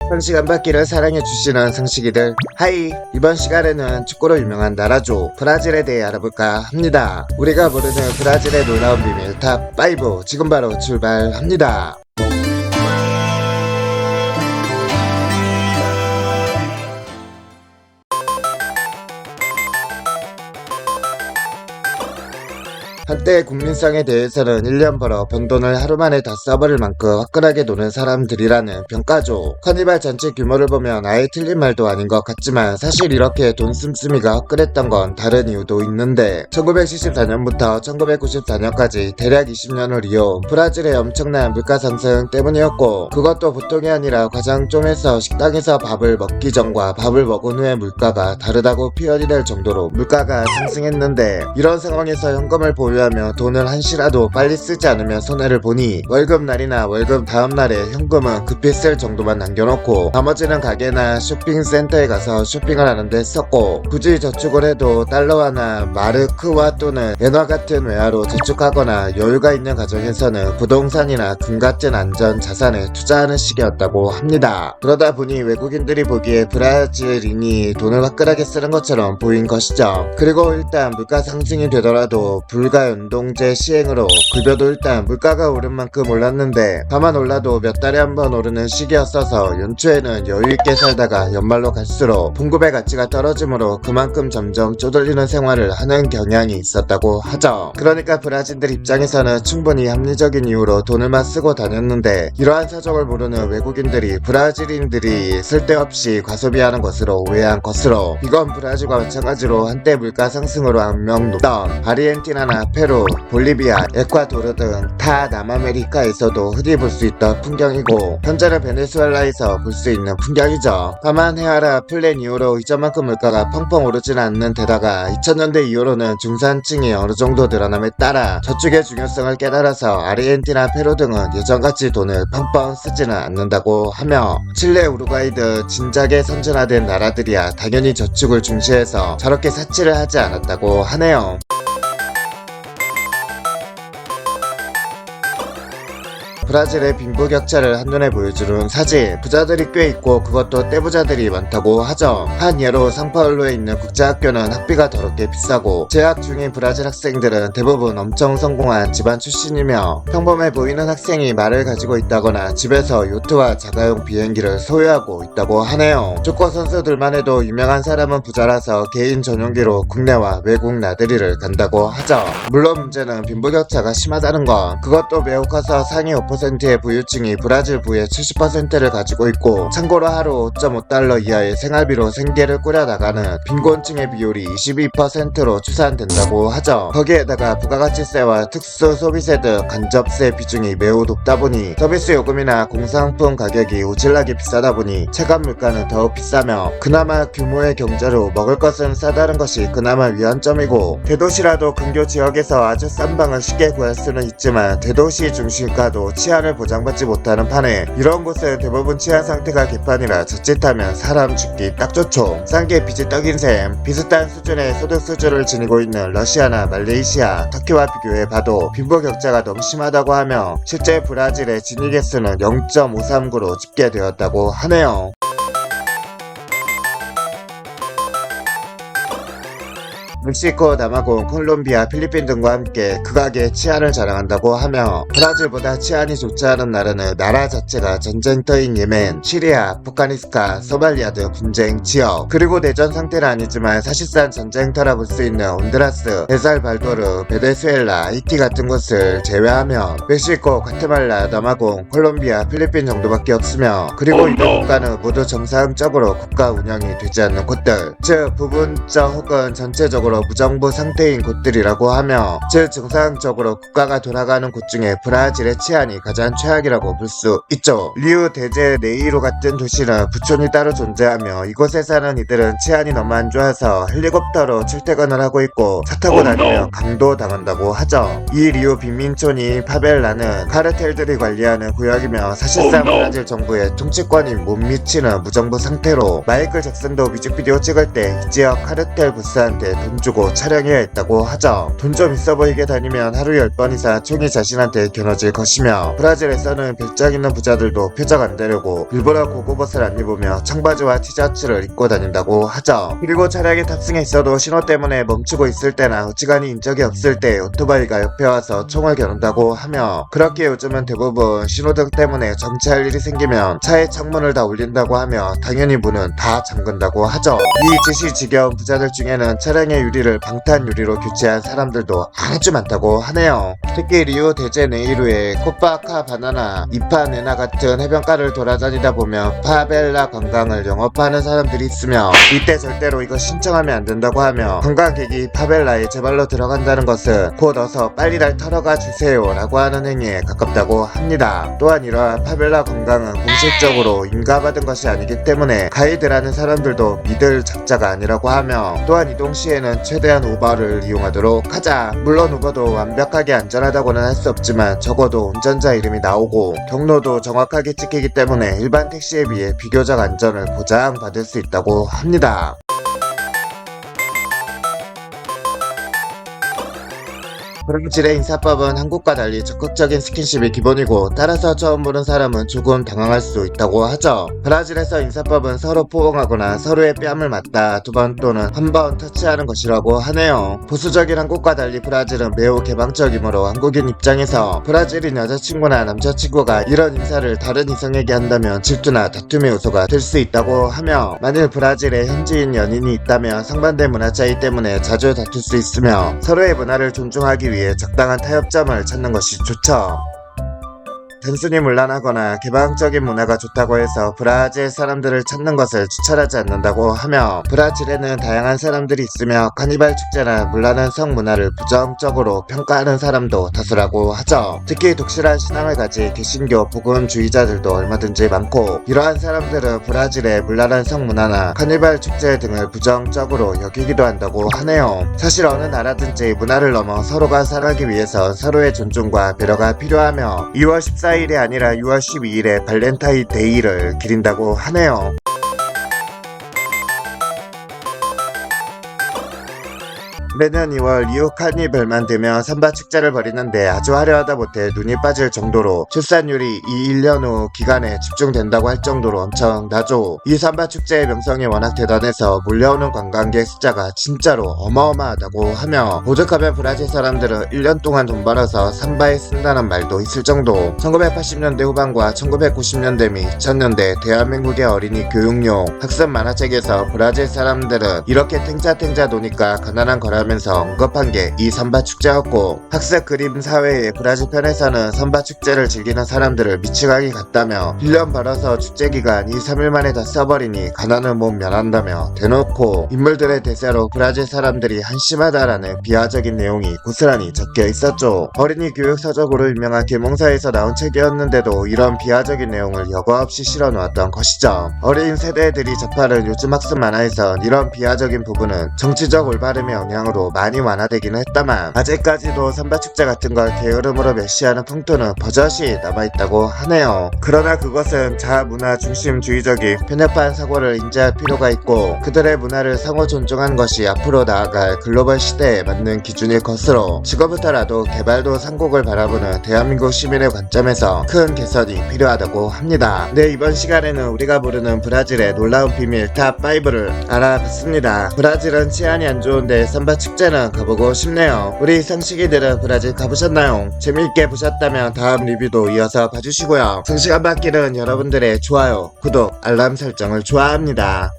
상식 안 받기를 사랑해주시는 상식이들, 하이! 이번 시간에는 축구로 유명한 나라죠, 브라질에 대해 알아볼까 합니다. 우리가 모르는 브라질의 놀라운 비밀 탑5 지금 바로 출발합니다. 한때 국민성에 대해서는 1년 벌어 번 돈을 하루 만에 다 써버릴 만큼 화끈하게 노는 사람들이라는 평가죠. 카니발 전체 규모를 보면 아예 틀린 말도 아닌 것 같지만 사실 이렇게 돈 씀씀이가 화끈했던 건 다른 이유도 있는데 1974년부터 1994년까지 대략 20년을 이어온 브라질의 엄청난 물가 상승 때문이었고, 그것도 보통이 아니라 가장 좀해서 식당에서 밥을 먹기 전과 밥을 먹은 후의 물가가 다르다고 표현이 될 정도로 물가가 상승했는데, 이런 상황에서 현금을 보유하며 돈을 한시라도 빨리 쓰지 않으면 손해를 보니 월급날이나 월급 다음날에 현금은 급히 쓸 정도만 남겨놓고 나머지는 가게나 쇼핑센터에 가서 쇼핑을 하는데 썼고, 굳이 저축을 해도 달러화나 마르크화 또는 엔화 같은 외화로 저축하거나 여유가 있는 가정에서는 부동산이나 금 같은 안전 자산에 투자하는 시기였다고 합니다. 그러다 보니 외국인들이 보기에 브라질인이 돈을 화끈하게 쓰는 것처럼 보인 것이죠. 그리고 일단 물가 상승이 되더라도 불가 연동제 시행으로 급여도 일단 물가가 오른 만큼 올랐는데, 다만 올라도 몇 달에 한 번 오르는 시기였어서 연초에는 여유있게 살다가 연말로 갈수록 봉급의 가치가 떨어지므로 그만큼 점점 쪼들리는 생활을 하는 경향이 있었다고 하죠. 그러니까 브라질들 입장에서는 충분히 합리적인 이유로 돈을만 쓰고 다녔는데, 이러한 사정을 모르는 외국인들이 브라질인들이 쓸데없이 과소비하는 것으로 오해한 것으로, 이건 브라질과 마찬가지로 한때 물가 상승으로 악명 높던 아르헨티나나 페루, 볼리비아, 에콰도르 등 타 남아메리카에서도 흔히 볼 수 있던 풍경이고, 현재는 베네수엘라에서 볼 수 있는 풍경이죠. 다만 헤아라 플랜 이후로 이전만큼 물가가 펑펑 오르지는 않는 데다가 2000년대 이후로는 중산층이 어느정도 늘어남에 따라 저축의 중요성을 깨달아서 아르헨티나, 페루 등은 예전같이 돈을 펑펑 쓰지는 않는다고 하며, 칠레, 우루과이 등 진작에 선진화된 나라들이야 당연히 저축을 중시해서 저렇게 사치를 하지 않았다고 하네요. 브라질의 빈부격차를 한눈에 보여주는 사진, 부자들이 꽤 있고 그것도 떼부자들이 많다고 하죠. 한 예로 상파울루에 있는 국제학교는 학비가 더럽게 비싸고, 재학 중인 브라질 학생들은 대부분 엄청 성공한 집안 출신이며 평범해 보이는 학생이 말을 가지고 있다거나 집에서 요트와 자가용 비행기를 소유하고 있다고 하네요. 축구 선수들만 해도 유명한 사람은 부자라서 개인 전용기로 국내와 외국 나들이를 간다고 하죠. 물론 문제는 빈부격차가 심하다는 건, 그것도 매우 커서 상위 5%의 부유층이 브라질 부의 70%를 가지고 있고, 참고로 하루 5.5달러 이하의 생활비로 생계를 꾸려나가는 빈곤층의 비율이 22%로 추산된다고 하죠. 거기에다가 부가가치세와 특수소비세 등 간접세 비중이 매우 높다 보니 서비스 요금이나 공산품 가격이 우질나게 비싸다 보니 체감 물가는 더욱 비싸며, 그나마 규모의 경제로 먹을 것은 싸다는 것이 그나마 위안점이고, 대도시라도 근교 지역에서 아주 싼 방을 쉽게 구할 수는 있지만 대도시 중심가도 치안을 보장받지 못하는 판에 이런 곳은 대부분 치안 상태가 개판이라 자칫하면 사람 죽기 딱 좋죠. 싼 게 빚이 떡인 셈. 비슷한 수준의 소득 수준을 지니고 있는 러시아나 말레이시아, 터키와 비교해봐도 빈부격차가 너무 심하다고 하며 실제 브라질의 진위 개수는 0.539로 집계되었다고 하네요. 멕시코, 남아공, 콜롬비아, 필리핀 등과 함께 극악의 치안을 자랑한다고 하며, 브라질보다 치안이 좋지 않은 나라는 나라 자체가 전쟁터인 예멘, 시리아, 아프가니스탄, 소말리아 등 분쟁 지역, 그리고 내전 상태는 아니지만 사실상 전쟁터라 볼 수 있는 온두라스, 엘살바도르, 베네수엘라, 하이티 같은 곳을 제외하면 멕시코, 과테말라, 남아공, 콜롬비아, 필리핀 정도밖에 없으며, 그리고 이들 국가는 모두 정상적으로 국가 운영이 되지 않는 곳들, 즉 부분적 혹은 전체적으로 무정부 상태인 곳들이라고 하며, 즉 정상적으로 국가가 돌아가는 곳 중에 브라질의 치안이 가장 최악이라고 볼 수 있죠. 리우 데제 네이로 같은 도시는 부촌이 따로 존재하며, 이곳에 사는 이들은 치안이 너무 안 좋아서 헬리콥터로 출퇴근을 하고 있고 차 타고 다니면 강도 당한다고 하죠. 이 리우 빈민촌인 파벨라는 카르텔들이 관리하는 구역이며 사실상 브라질 정부의 통치권이 못 미치는 무정부 상태로, 마이클 잭슨도 뮤직비디오 찍을 때 이 지역 카르텔 보스한테 돈 돈 주고 촬영해야 했다고 하죠. 돈 좀 있어 보이게 다니면 하루 10번 이상 총이 자신한테 겨눠질 것이며, 브라질에서는 별장 있는 부자들도 표적 안 되려고 일부러 고급 옷을 안 입으며 청바지와 티셔츠를 입고 다닌다고 하죠. 그리고 차량에 탑승해 있어도 신호 때문에 멈추고 있을 때나 어지간히 인적이 없을 때 오토바이가 옆에 와서 총을 겨눈다고 하며, 그렇게 요즘은 대부분 신호등 때문에 정차할 일이 생기면 차의 창문을 다 올린다고 하며 당연히 문은 다 잠근다고 하죠. 이 짓이 지겨운 부자들 중에는 차량의 유리를 방탄 유리로 교체한 사람들도 아주 많다고 하네요. 특히 리우 데제네이루의 코파카바나나, 이파네나 같은 해변가를 돌아다니다 보면 파벨라 관광을 영업하는 사람들이 있으며, 이때 절대로 이거 신청하면 안 된다고 하며, 관광객이 파벨라에 제 발로 들어간다는 것은 곧 어서 빨리 날 털어가 주세요 라고 하는 행위에 가깝다고 합니다. 또한 이러한 파벨라 관광은 공식적으로 인가받은 것이 아니기 때문에 가이드라는 사람들도 믿을 작자가 아니라고 하며, 또한 이동 시에는 최대한 우버를 이용하도록 하자. 물론 우버도 완벽하게 안전하다고는 할 수 없지만 적어도 운전자 이름이 나오고 경로도 정확하게 찍히기 때문에 일반 택시에 비해 비교적 안전을 보장받을 수 있다고 합니다. 브라질의 인사법은 한국과 달리 적극적인 스킨십이 기본이고, 따라서 처음 보는 사람은 조금 당황할 수 있다고 하죠. 브라질에서 인사법은 서로 포옹하거나 서로의 뺨을 맞다 2번 또는 1번 터치하는 것이라고 하네요. 보수적인 한국과 달리 브라질은 매우 개방적이므로 한국인 입장에서 브라질인 여자친구나 남자친구가 이런 인사를 다른 이성에게 한다면 질투나 다툼의 요소가 될 수 있다고 하며, 만일 브라질에 현지인 연인이 있다면 상반된 문화 차이 때문에 자주 다툴 수 있으며, 서로의 문화를 존중하기 위해 적당한 타협점을 찾는 것이 좋죠. 단순히 문란하거나 개방적인 문화가 좋다고 해서 브라질 사람들을 찾는 것을 추천하지 않는다고 하며, 브라질에는 다양한 사람들이 있으며 카니발 축제나 문란한 성문화를 부정적으로 평가하는 사람도 다수라고 하죠. 특히 독실한 신앙을 가진 개신교 복음주의자들도 얼마든지 많고, 이러한 사람들은 브라질의 문란한 성문화나 카니발 축제 등을 부정적으로 여기기도 한다고 하네요. 사실 어느 나라든지 문화를 넘어 서로가 살아가기 위해서 서로의 존중과 배려가 필요하며, 2월 14일이 아니라 6월 12일에 발렌타인데이를 기린다고 하네요. 매년 2월 리우 카니발만 되면 삼바 축제를 벌이는데 아주 화려하다 못해 눈이 빠질 정도로 출산율이 이 1년 후 기간에 집중된다고 할 정도로 엄청나죠. 이 삼바 축제의 명성이 워낙 대단해서 몰려오는 관광객 숫자가 진짜로 어마어마하다고 하며, 오죽하면 브라질 사람들은 1년 동안 돈 벌어서 삼바에 쓴다는 말도 있을 정도. 1980년대 후반과 1990년대 및 2000년대 대한민국의 어린이 교육용 학습 만화책에서 브라질 사람들은 이렇게 탱자탱자 노니까 가난한 거라며 하면서 언급한 게 이 삼바 축제였고, 학습 그림 사회의 브라질 편에서는 삼바 축제를 즐기는 사람들을 미치광이 같다며, 1년 벌어서 축제 기간 2-3일 만에 다 써버리니 가난을 못 면한다며 대놓고 인물들의 대세로 브라질 사람들이 한심하다라는 비하적인 내용이 고스란히 적혀 있었죠. 어린이 교육 서적으로 유명한 계몽사에서 나온 책이었는데도 이런 비하적인 내용을 여과 없이 실어놓았던 것이죠. 어린 세대들이 접하는 요즘 학습 만화에선 이런 비하적인 부분은 정치적 올바름의 영향으로 많이 완화되기는 했다만, 아직까지도 삼바축제 같은 걸 게으름으로 메시하는 풍토는 버젓이 남아있다고 하네요. 그러나 그것은 자아문화 중심주의적인 편협한 사고를 인지할 필요가 있고, 그들의 문화를 상호 존중하는 것이 앞으로 나아갈 글로벌 시대에 맞는 기준일 것으로, 지금부터라도 개발도 상국을 바라보는 대한민국 시민의 관점에서 큰 개선이 필요하다고 합니다. 네, 이번 시간에는 우리가 모르는 브라질의 놀라운 비밀 탑5를 알아봤습니다. 브라질은 치안이 안 좋은데 삼바축제는 가보고 싶네요. 우리 성식이들은 브라질 가보셨나요? 재미있게 보셨다면 다음 리뷰도 이어서 봐주시고요. 성시간 받기는 여러분들의 좋아요, 구독, 알람 설정을 좋아합니다.